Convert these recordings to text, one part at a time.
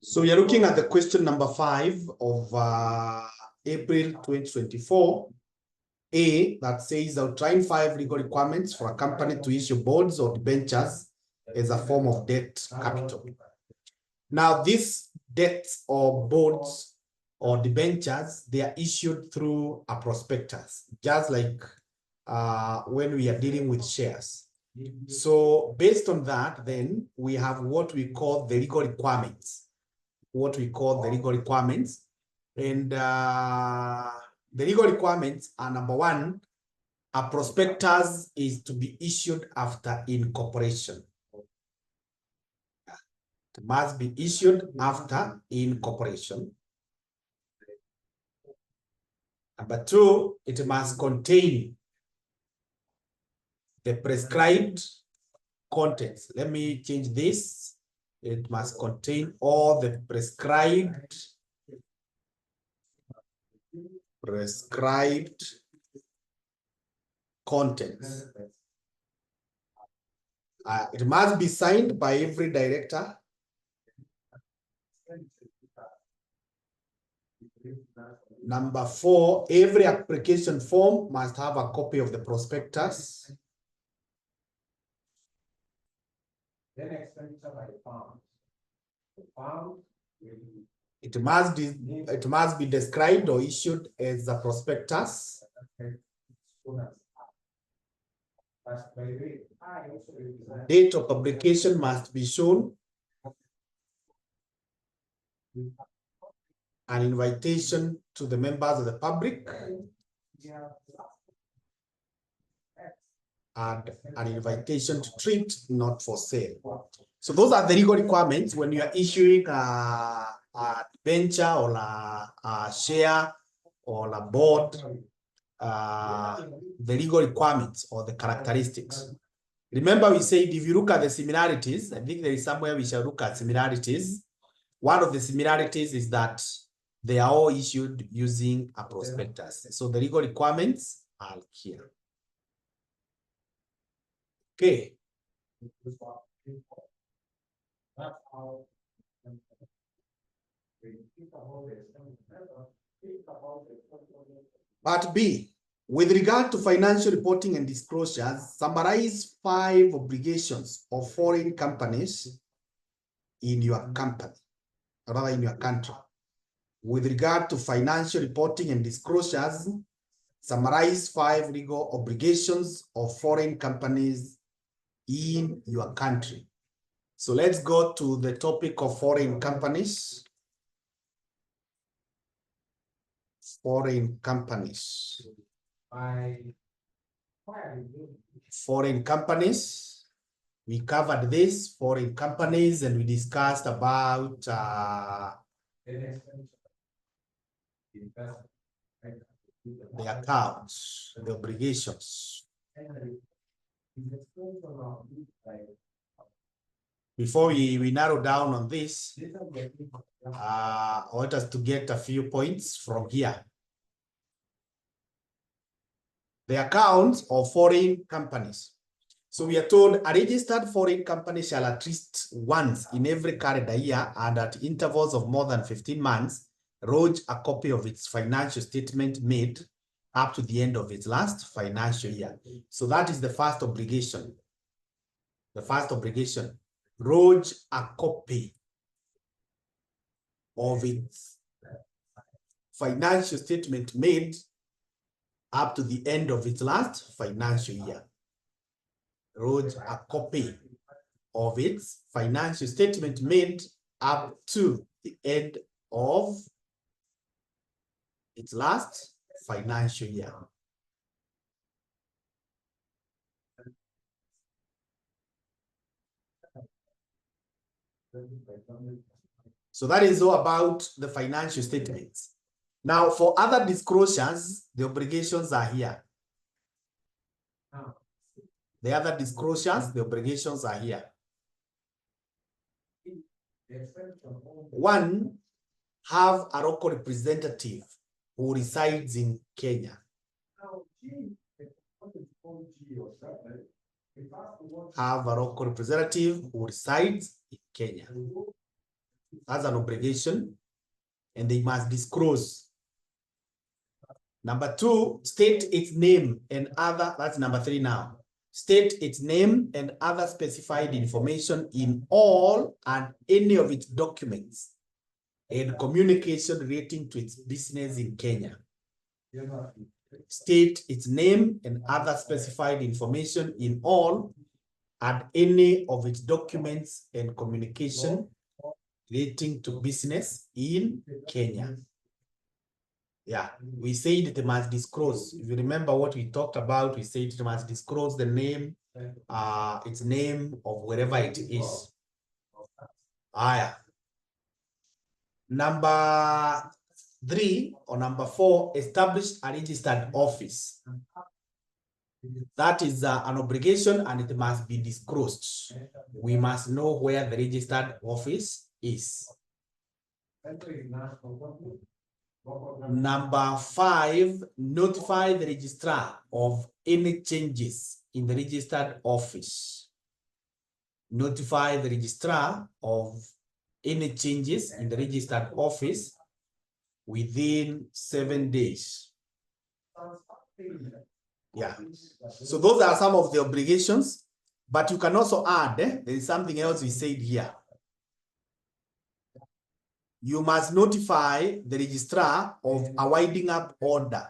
So we are looking at the question number 5 of April 2024. A, that says outline 5 legal requirements for a company to issue bonds or debentures as a form of debt capital. Now, these debts or bonds or debentures, they are issued through a prospectus, just like when we are dealing with shares. So based on that, then we have what we call the legal requirements. And the legal requirements are: number one, a prospectus is to be issued after incorporation. It must be issued after incorporation. Number two, it must contain the prescribed contents. Let me change this. It must contain all the prescribed contents. It must be signed by every director. Number four, every application form must have a copy of the prospectus. It must be described or issued as a prospectus. Date of publication must be shown. An invitation to the members of the public and an invitation to treat, not for sale. So those are the legal requirements when you are issuing a venture or a share or a board, the legal requirements or the characteristics. Remember, we said if you look at the similarities, I think there is somewhere we shall look at similarities. One of the similarities is that they are all issued using a prospectus. So the legal requirements are here. Okay. Part B, with regard to financial reporting and disclosures, summarize 5 obligations of foreign companies in your company, or rather in your country. With regard to financial reporting and disclosures, summarize 5 legal obligations of foreign companies in your country. So let's go to the topic of foreign companies. Foreign companies. Foreign companies. We covered this, foreign companies, and we discussed about the accounts, the obligations. Before we narrow down on this, I want us to get a few points from here. The accounts of foreign companies. So we are told a registered foreign company shall at least once in every calendar year and at intervals of more than 15 months, lodge a copy of its financial statement made up to the end of its last financial year. So that is the first obligation. The first obligation, lodge a copy of its financial statement made up to the end of its last financial year. Lodge a copy of its financial statement made up to the end of its last financial year. So that is all about the financial statements. Now, for other disclosures, the obligations are here. The other disclosures, the obligations are here. 1, have a local representative who resides in Kenya. Have a local representative who resides in Kenya. as an obligation, and they must disclose. Number 2, state its name and other, that's number 3 now. State its name and other specified information in all and any of its documents and communication relating to its business in Kenya. State its name and other specified information in all and any of its documents and communication relating to business in Kenya. Yeah, we said it must disclose. If you remember what we talked about, we said it must disclose the name, its name of wherever it is. Number 3 or number 4, establish a registered office. That is an obligation and it must be disclosed. We must know where the registered office is. Number 5, notify the registrar of any changes in the registered office. Notify the registrar of any changes in the registered office within 7 days. Yeah. So those are some of the obligations, but you can also add, there is something else we said here. You must notify the registrar of a winding up order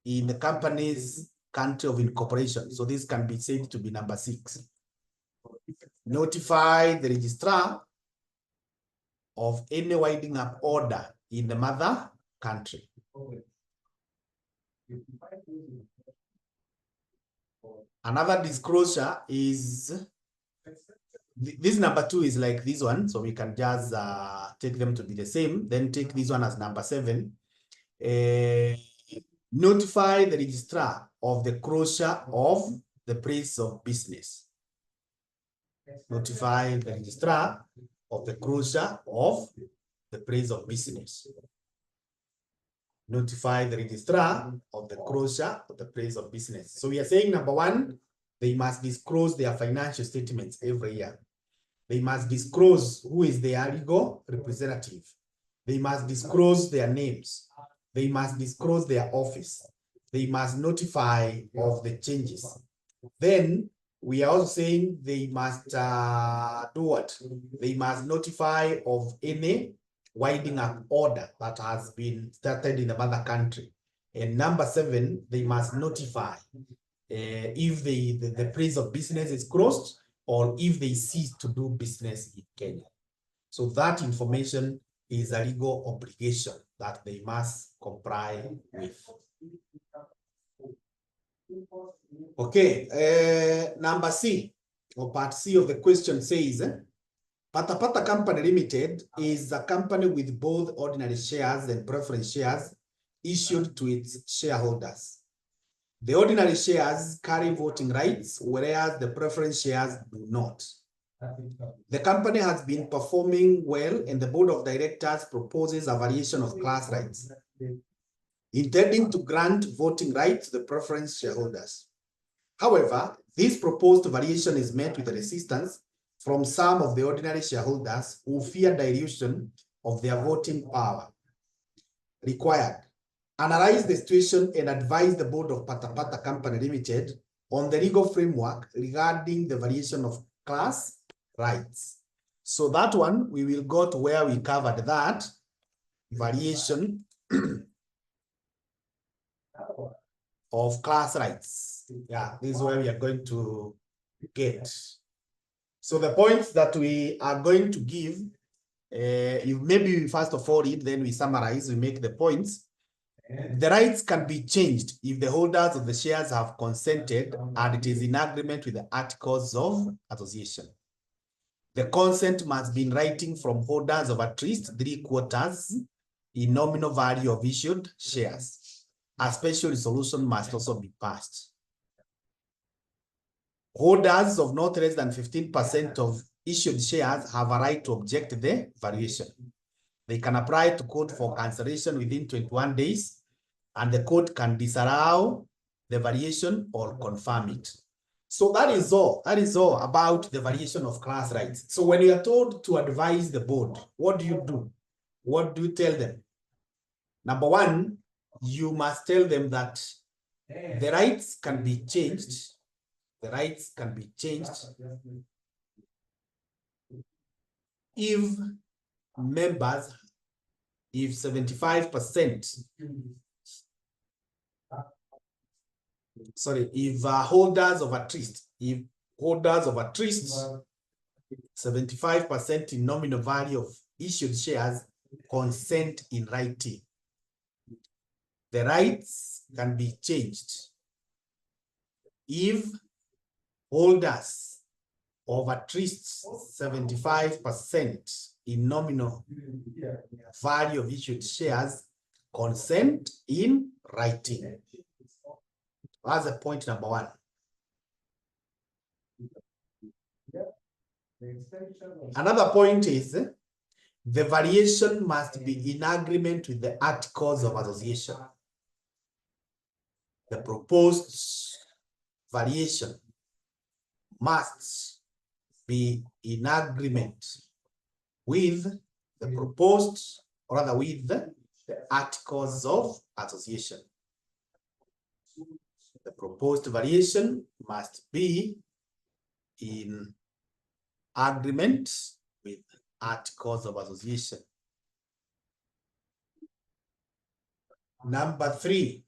in the company's country of incorporation. So this can be said to be number 6. Notify the registrar of any winding up order in the mother country. Another disclosure is, this number 2 is like this one, so we can just take them to be the same. Then take this one as number 7. Notify the registrar of the closure of the place of business. Notify the registrar of the closure of the place of business. Notify the registrar of the closure of the place of business. So we are saying number 1, they must disclose their financial statements every year. They must disclose who is their legal representative. They must disclose their names. They must disclose their office. They must notify of the changes. Then we are also saying they must do what? They must notify of any winding up order that has been started in the mother country. And number 7, they must notify if the place of business is closed or if they cease to do business in Kenya. So that information is a legal obligation that they must comply with. Okay, number C, or part C of the question says, Patapata Company Limited is a company with both ordinary shares and preference shares issued to its shareholders. The ordinary shares carry voting rights, whereas the preference shares do not. The company has been performing well, and the board of directors proposes a variation of class rights, intending to grant voting rights to the preference shareholders. However, this proposed variation is met with resistance from some of the ordinary shareholders who fear dilution of their voting power. Required. Analyze the situation and advise the board of Patapata Company Limited on the legal framework regarding the variation of class rights. So that one, we will go to where we covered that variation of class rights. Yeah, this is where we are going to get. So the points that we are going to give, maybe first of all read, then we summarize, we make the points. The rights can be changed if the holders of the shares have consented and it is in agreement with the articles of association. The consent must be in writing from holders of at least 3/4 in nominal value of issued shares. A special resolution must also be passed. Holders of not less than 15% of issued shares have a right to object to the variation. They can apply to court for cancellation within 21 days, and the court can disallow the variation or confirm it. So that is all. That is all about the variation of class rights. So when you are told to advise the board, what do you do? What do you tell them? Number one, you must tell them that the rights can be changed. The rights can be changed if members, if 75%, sorry, if holders of a trust, if holders of a trust, 75% in nominal value of issued shares consent in writing. The rights can be changed if holders of at least 75% in nominal value of issued shares consent in writing. That's the point number one. Another point is the variation must be in agreement with the articles of association. The proposed variation must be in agreement with the proposed, or rather with the articles of association. The proposed variation must be in agreement with articles of association. Number three,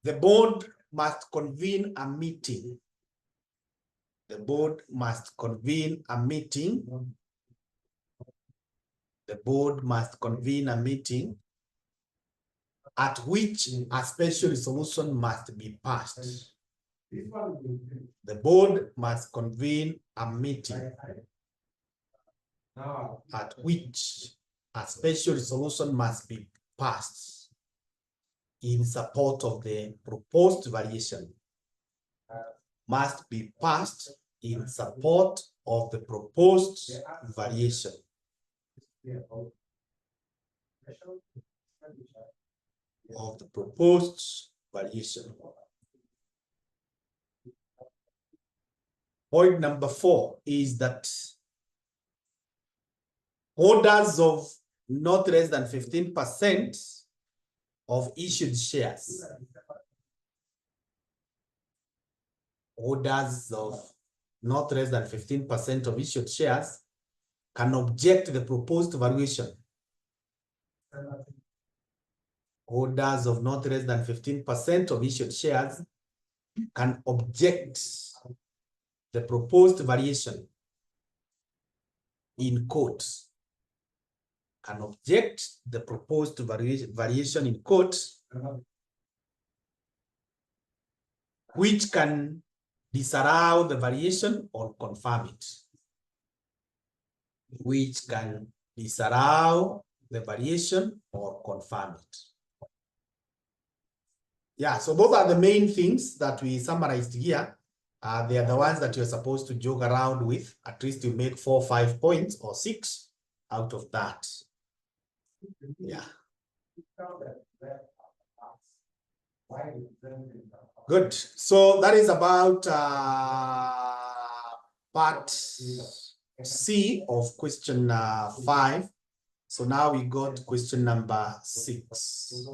the board must convene a meeting. The board must convene a meeting. The board must convene a meeting at which a special resolution must be passed. The board must convene a meeting at which a special resolution must be passed in support of the proposed variation. Must be passed in support of the proposed variation. Of the proposed variation. Point number 4 is that holders of not less than 15% of issued shares. Holders of not less than 15% of issued shares can object to the proposed valuation. Holders of not less than 15% of issued shares can object the proposed variation in court. Can object the proposed variation in court, which can disallow the variation or confirm it. Which can disallow the variation or confirm it. Yeah, so those are the main things that we summarized here. They are the ones that you're supposed to joke around with. At least you make 4 or 5 points or 6 out of that. Yeah. Good. So that is about part C of question 5. So now we got question number 6.